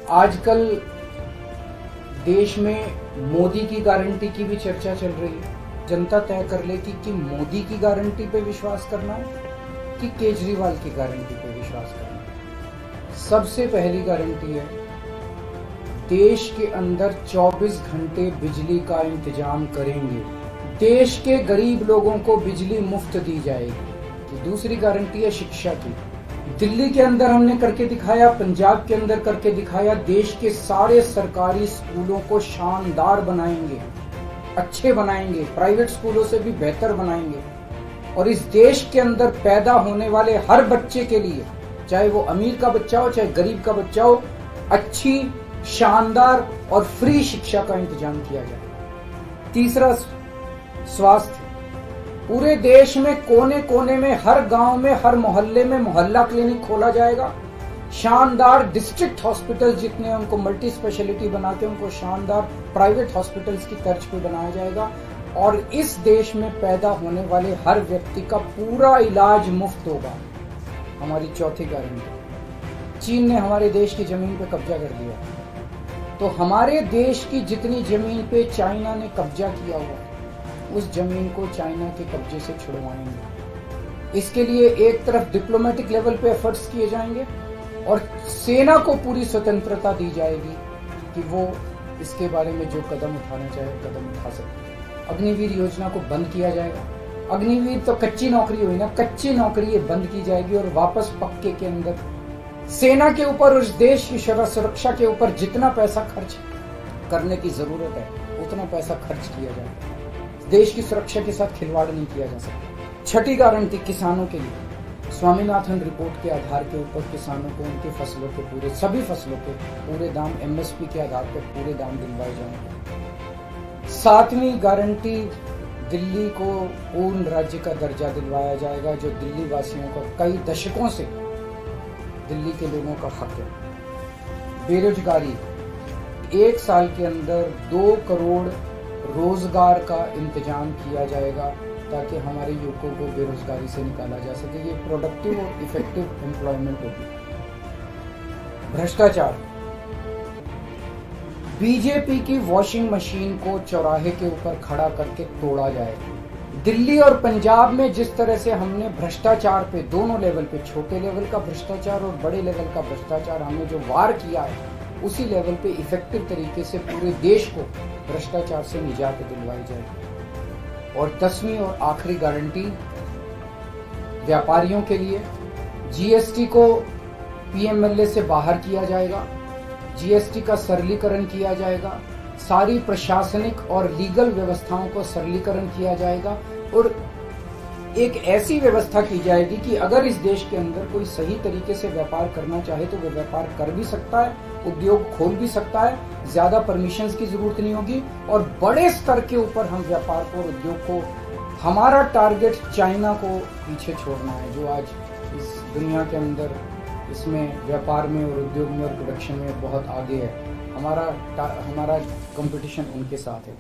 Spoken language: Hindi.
आजकल देश में मोदी की गारंटी की भी चर्चा चल रही है। जनता तय कर ले कि मोदी की गारंटी पे विश्वास करना है कि केजरीवाल की गारंटी पे विश्वास करना है। सबसे पहली गारंटी है, देश के अंदर 24 घंटे बिजली का इंतजाम करेंगे, देश के गरीब लोगों को बिजली मुफ्त दी जाएगी। दूसरी गारंटी है शिक्षा की। दिल्ली के अंदर हमने करके दिखाया, पंजाब के अंदर करके दिखाया, देश के सारे सरकारी स्कूलों को शानदार बनाएंगे, अच्छे बनाएंगे, प्राइवेट स्कूलों से भी बेहतर बनाएंगे। और इस देश के अंदर पैदा होने वाले हर बच्चे के लिए, चाहे वो अमीर का बच्चा हो चाहे गरीब का बच्चा हो, अच्छी, शानदार और फ्री शिक्षा का इंतजाम किया जाए। तीसरा, स्वास्थ्य। पूरे देश में कोने कोने में, हर गांव में, हर मोहल्ले में मोहल्ला क्लिनिक खोला जाएगा। शानदार डिस्ट्रिक्ट हॉस्पिटल जितने हैं उनको मल्टी स्पेशलिटी बना के उनको शानदार प्राइवेट हॉस्पिटल्स की तर्ज पे बनाया जाएगा। और इस देश में पैदा होने वाले हर व्यक्ति का पूरा इलाज मुफ्त होगा। हमारी चौथी गारंटी, चीन ने हमारे देश की जमीन पे कब्जा कर लिया, तो हमारे देश की जितनी जमीन पे चाइना ने कब्जा किया हुआ, उस जमीन को चाइना के कब्जे से छुड़वाएंगे। इसके लिए एक तरफ डिप्लोमेटिक लेवल पे एफर्ट्स किए जाएंगे और सेना को पूरी स्वतंत्रता दी जाएगी कि वो इसके बारे में जो कदम उठाना चाहे कदम उठा सकते। अग्निवीर योजना को बंद किया जाएगा। अग्निवीर तो कच्ची नौकरी हुई ना, कच्ची नौकरी ये बंद की जाएगी और वापस पक्के के अंदर सेना के ऊपर और इस देश की सुरक्षा के ऊपर जितना पैसा खर्च करने की जरूरत है उतना पैसा खर्च किया जाएगा। देश की सुरक्षा के साथ खिलवाड़ नहीं किया जा सकता। छठी गारंटी, किसानों के लिए स्वामीनाथन रिपोर्ट के आधार के ऊपर किसानों को उनकी फसलों के पूरे, सभी फसलों के पूरे दाम एमएसपी के आधार पर पूरे दाम दिलवाए जाएंगे। सातवीं गारंटी, दिल्ली को पूर्ण राज्य का दर्जा दिलवाया जाएगा, जो दिल्ली वासियों को कई दशकों से दिल्ली के लोगों का हक है। बेरोजगारी, 1 साल के अंदर 2 करोड़ रोजगार का इंतजाम किया जाएगा ताकि हमारे युवकों को बेरोजगारी से निकाला जा सके। ये प्रोडक्टिव और इफेक्टिव एम्प्लॉयमेंट होगी। भ्रष्टाचार, बीजेपी की वॉशिंग मशीन को चौराहे के ऊपर खड़ा करके तोड़ा जाएगा। दिल्ली और पंजाब में जिस तरह से हमने भ्रष्टाचार पे दोनों लेवल पे, छोटे लेवल का भ्रष्टाचार और बड़े लेवल का भ्रष्टाचार, हमने जो वार किया है, उसी लेवल पे इफेक्टिव तरीके से पूरे देश को भ्रष्टाचार से निजात दिलवाई जाएगी। और 10वीं और आखिरी गारंटी, व्यापारियों के लिए जीएसटी को पीएमएलए से बाहर किया जाएगा, जीएसटी का सरलीकरण किया जाएगा, सारी प्रशासनिक और लीगल व्यवस्थाओं को सरलीकरण किया जाएगा और एक ऐसी व्यवस्था की जाएगी कि अगर इस देश के अंदर कोई सही तरीके से व्यापार करना चाहे तो वो व्यापार कर भी सकता है, उद्योग खोल भी सकता है, ज्यादा परमिशंस की जरूरत नहीं होगी और बड़े स्तर के ऊपर हम व्यापार को और उद्योग को, हमारा टारगेट चाइना को पीछे छोड़ना है, जो आज इस दुनिया के अंदर इसमें व्यापार में और उद्योग में और प्रोडक्शन में बहुत आगे है। हमारा कंपटीशन उनके साथ है।